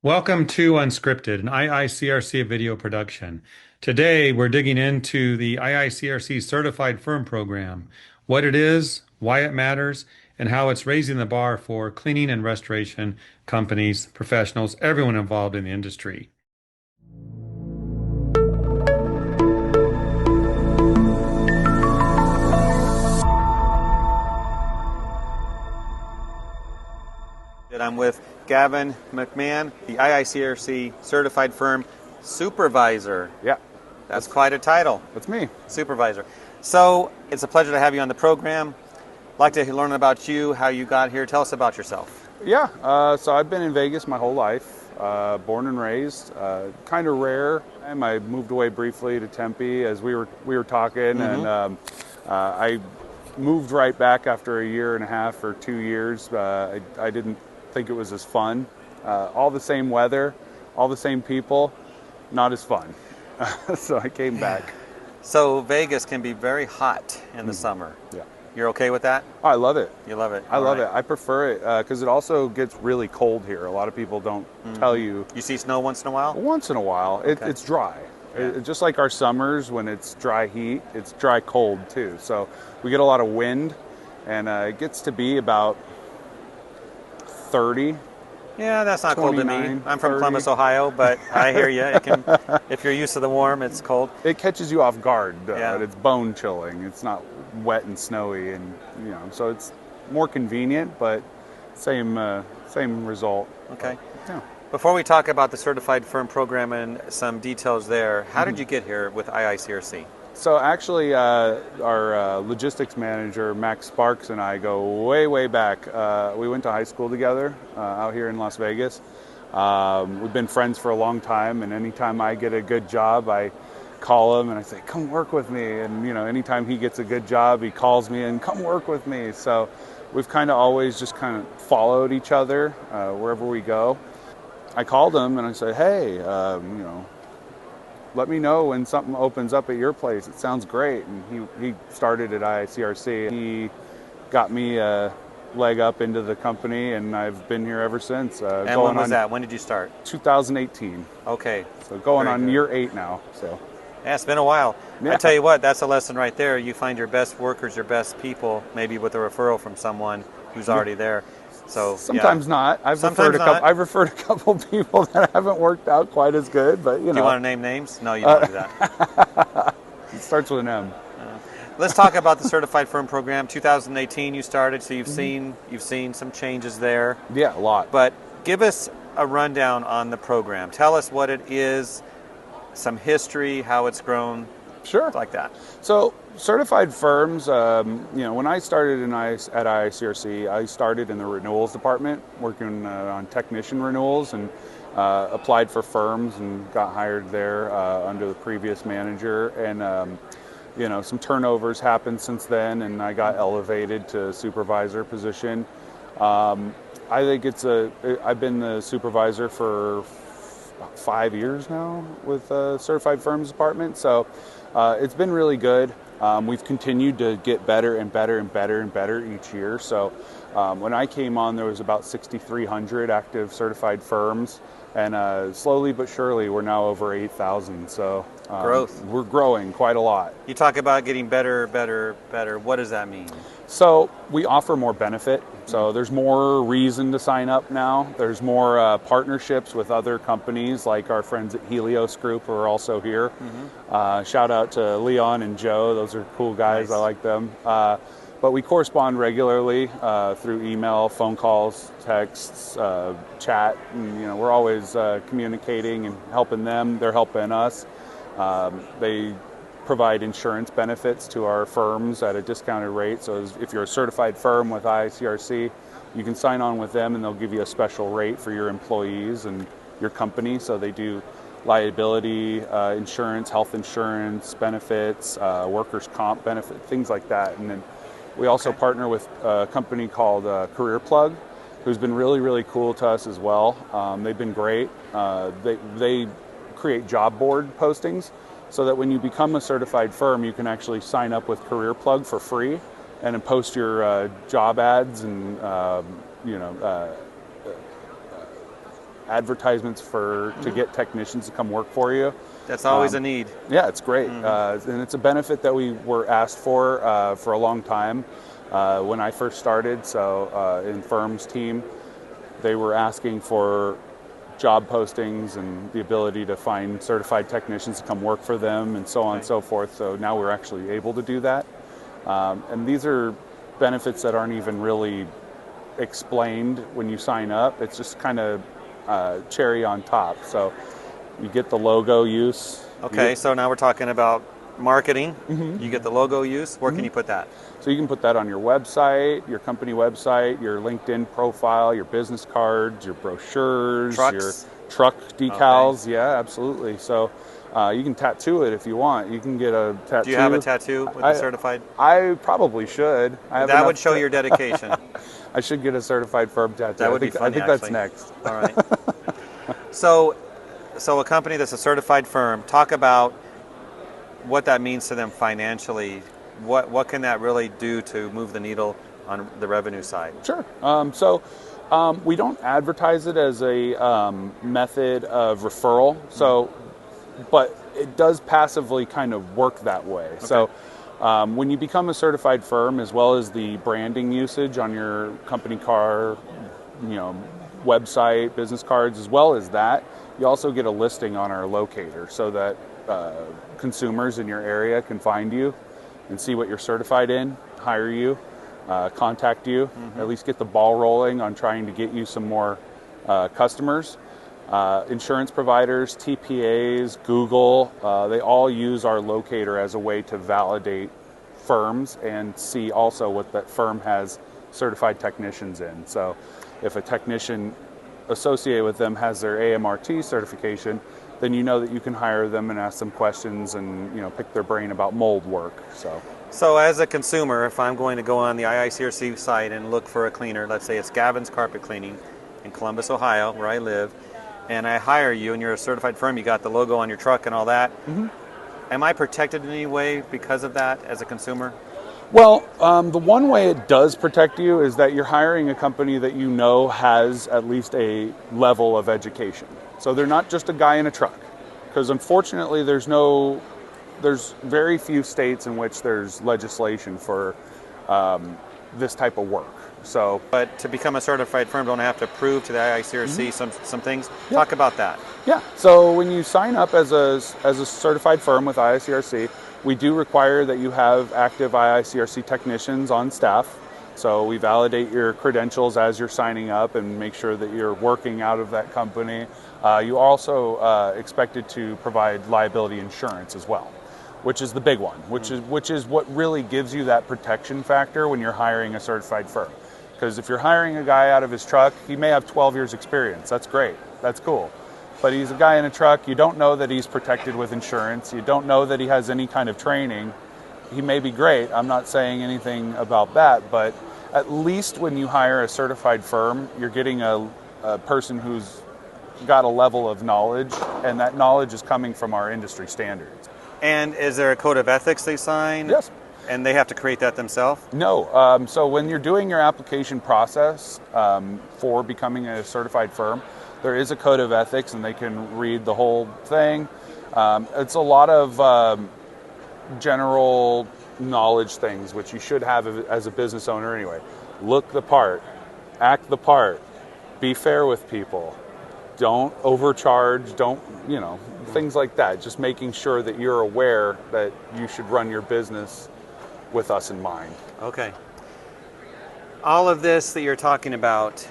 Welcome to Unscripted, an IICRC video production. Today, we're digging into the IICRC Certified Firm program, what it is, why it matters, and how it's raising the bar for cleaning and restoration companies, professionals, everyone involved in the industry. I'm with Gavin McMahon, the IICRC Certified Firm Supervisor. Yeah, That's quite a title. that's me. Supervisor. So it's a pleasure to have you on the program. I'd like to learn about you, how you got here. Tell us about yourself. Yeah, so I've been in Vegas my whole life, born and raised. Kind of rare. I moved away briefly to Tempe as we were talking, and I moved right back after a year and a half or 2 years. I didn't think it was as fun. All the same weather, all the same people, not as fun. So I came back. So Vegas can be very hot in the summer. Yeah. You're okay with that? Oh, I love it. You love it? I love it. I prefer it because it also gets really cold here. A lot of people don't tell you. You see snow once in a while? Once in a while, it's dry. Yeah. Just like our summers when it's dry heat, it's dry cold too. So we get a lot of wind, and it gets to be about 30. Yeah, that's not cold to me. 29, I'm from 30. Columbus, Ohio, but I hear you. It can, if you're used to the warm, it's cold. It catches you off guard. Yeah. It's bone chilling. It's not wet and snowy, and so it's more convenient, but same result. Okay. Yeah. Before we talk about the Certified Firm program and some details there, how did you get here with IICRC? So actually, our logistics manager, Max Sparks, and I go way, way back. We went to high school together out here in Las Vegas. We've been friends for a long time, and anytime I get a good job, I call him and I say, come work with me. And, anytime he gets a good job, he calls me and come work with me. So we've kind of always just kind of followed each other wherever we go. I called him and I said, hey, let me know when something opens up at your place. It sounds great. And he started at IICRC. He got me a leg up into the company, and I've been here ever since. And when was that? When did you start? 2018. Okay. So going Very on good. year 8 now. So Yeah, it's been a while. Yeah. I tell you what, that's a lesson right there. You find your best workers, your best people, maybe with a referral from someone who's already there. So sometimes not. I've referred a couple people that haven't worked out quite as good, but Do you want to name names? No, you don't do that. It starts with an M. Let's talk about the Certified Firm program. 2018 you started, so you've seen some changes there. Yeah, a lot. But give us a rundown on the program. Tell us what it is, some history, how it's grown, Sure. like that. So certified firms, when I started at IICRC, I started in the renewals department, working on technician renewals, and applied for firms and got hired there under the previous manager. And some turnovers happened since then, and I got elevated to supervisor position. I think I've been the supervisor for 5 years now with Certified Firms Department, so it's been really good. We've continued to get better and better and better and better each year. So when I came on, there was about 6,300 active certified firms, and slowly but surely we're now over 8,000. So Growth. We're growing quite a lot. You talk about getting better, better, better. What does that mean? So we offer more benefit. So there's more reason to sign up now. There's more partnerships with other companies like our friends at Helios Group who are also here. Shout out to Leon and Joe. Those are cool guys. Nice. I like them. But we correspond regularly through email, phone calls, texts, chat. And, we're always communicating and helping them. They're helping us. They provide insurance benefits to our firms at a discounted rate. So if you're a certified firm with IICRC, you can sign on with them and they'll give you a special rate for your employees and your company. So they do liability insurance, health insurance benefits, workers' comp benefit, things like that. And then we also partner with a company called Career Plug, who's been really, really cool to us as well. They've been great. They create job board postings so that when you become a certified firm, you can actually sign up with Career Plug for free and then post your job ads and advertisements to get technicians to come work for you. That's always a need. Yeah, it's great. And it's a benefit that we were asked for a long time when I first started. So in Firm's team, they were asking for job postings and the ability to find certified technicians to come work for them and so on and so forth. So now we're actually able to do that. And these are benefits that aren't even really explained when you sign up. It's just kind of cherry on top. So you get the logo use. Okay, so now we're talking about marketing. You get the logo use. Where can you put that? So you can put that on your website, your company website, your LinkedIn profile, your business cards, your brochures, Trucks? your truck decals. Okay. Yeah, absolutely. So you can tattoo it if you want. You can get a tattoo. Do you have a tattoo with a certified? I probably should. That would show your dedication. I should get a certified firm tattoo. That would be funny, I think that's next. All right. So a company that's a certified firm, talk about what that means to them financially. What can that really do to move the needle on the revenue side? Sure. We don't advertise it as a method of referral. So, but it does passively kind of work that way. Okay. So when you become a certified firm, as well as the branding usage on your company car, website, business cards, as well as that, you also get a listing on our locator so that consumers in your area can find you and see what you're certified in, hire you, contact you, at least get the ball rolling on trying to get you some more customers. Insurance providers, TPAs, Google, they all use our locator as a way to validate firms and see also what that firm has certified technicians in. So if a technician associated with them has their AMRT certification, then you know that you can hire them and ask them questions and pick their brain about mold work. So as a consumer, if I'm going to go on the IICRC site and look for a cleaner, let's say it's Gavin's Carpet Cleaning in Columbus, Ohio, where I live, and I hire you and you're a certified firm, you got the logo on your truck and all that, am I protected in any way because of that as a consumer? Well, the one way it does protect you is that you're hiring a company that you know has at least a level of education. So they're not just a guy in a truck, because unfortunately there's very few states in which there's legislation for this type of work. But to become a certified firm, don't I have to prove to the IICRC some things? Yeah. Talk about that. Yeah. So when you sign up as a certified firm with IICRC, we do require that you have active IICRC technicians on staff. So we validate your credentials as you're signing up and make sure that you're working out of that company. You also expected to provide liability insurance as well, which is the big one, which is what really gives you that protection factor when you're hiring a certified firm. Because if you're hiring a guy out of his truck, he may have 12 years experience. That's great. That's cool. But he's a guy in a truck. You don't know that he's protected with insurance. You don't know that he has any kind of training. He may be great. I'm not saying anything about that. But at least when you hire a certified firm, you're getting a person who's got a level of knowledge, and that knowledge is coming from our industry standards. And is there a code of ethics they sign? Yes. And they have to create that themselves? No. So when you're doing your application process for becoming a certified firm, there is a code of ethics, and they can read the whole thing. It's a lot of general knowledge things, which you should have as a business owner anyway. Look the part, act the part, be fair with people, don't overcharge, things like that. Just making sure that you're aware that you should run your business with us in mind. Okay. All of this that you're talking about,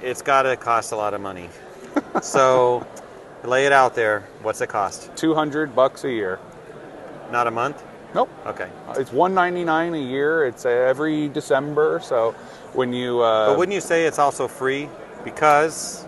it's got to cost a lot of money. So lay it out there. What's it cost? $200 a year. Not a month? Nope. Okay. It's $199 a year. It's every December. So when you but wouldn't you say it's also free? Because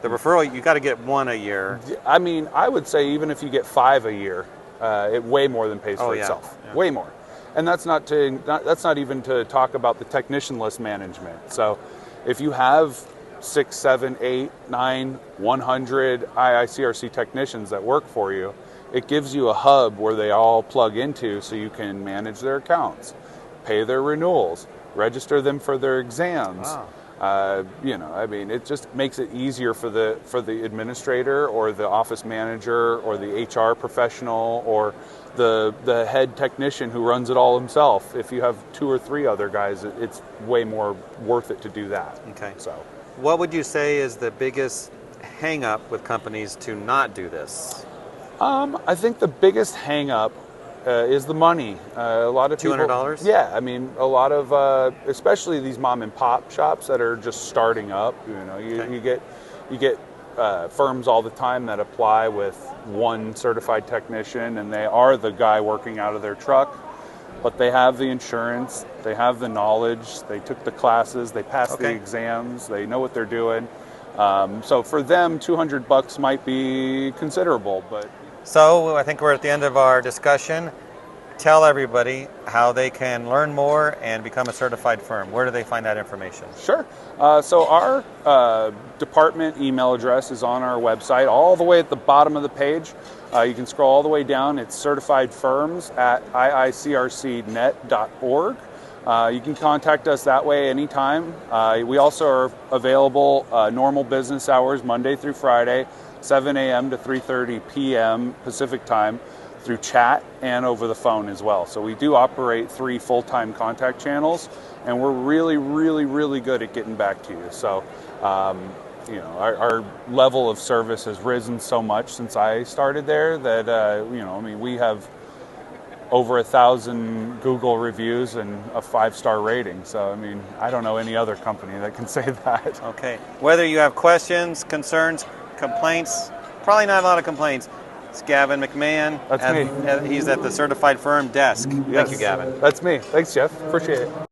the referral, you got to get one a year. I mean, I would say even if you get 5 a year, it way more than pays for itself. Yeah. Way more. And that's not even to talk about the technician list management. So if you have 6, 7, 8, 9, 100 IICRC technicians that work for you, it gives you a hub where they all plug into so you can manage their accounts, pay their renewals, register them for their exams. I mean, it just makes it easier for the administrator or the office manager or the HR professional or the head technician who runs it all himself. If you have 2 or 3 other guys, it's way more worth it to do that. Okay. So, what would you say is the biggest hang up with companies to not do this? I think the biggest hang up is the money. A lot of people, $200? Yeah, I mean, a lot of, especially these mom and pop shops that are just starting up. You get firms all the time that apply with one certified technician, and they are the guy working out of their truck, but they have the insurance, they have the knowledge, they took the classes, they passed the exams, they know what they're doing. So for them, $200 might be considerable, but. So I think we're at the end of our discussion. Tell everybody how they can learn more and become a certified firm. Where do they find that information? Sure. So our department email address is on our website, all the way at the bottom of the page. You can scroll all the way down. It's certifiedfirms@iicrcnet.org. You can contact us that way anytime. We also are available normal business hours, Monday through Friday, 7 a.m. to 3:30 p.m. Pacific time, through chat and over the phone as well. So we do operate 3 full-time contact channels, and we're really, really, really good at getting back to you. So, our level of service has risen so much since I started there that, we have over 1,000 Google reviews and a 5-star rating. So, I mean, I don't know any other company that can say that. Okay. Whether you have questions, concerns, complaints, probably not a lot of complaints. It's Gavin McMahon. That's me. He's at the Certified Firm desk. Yes. Thank you, Gavin. That's me. Thanks, Jeff. Appreciate it.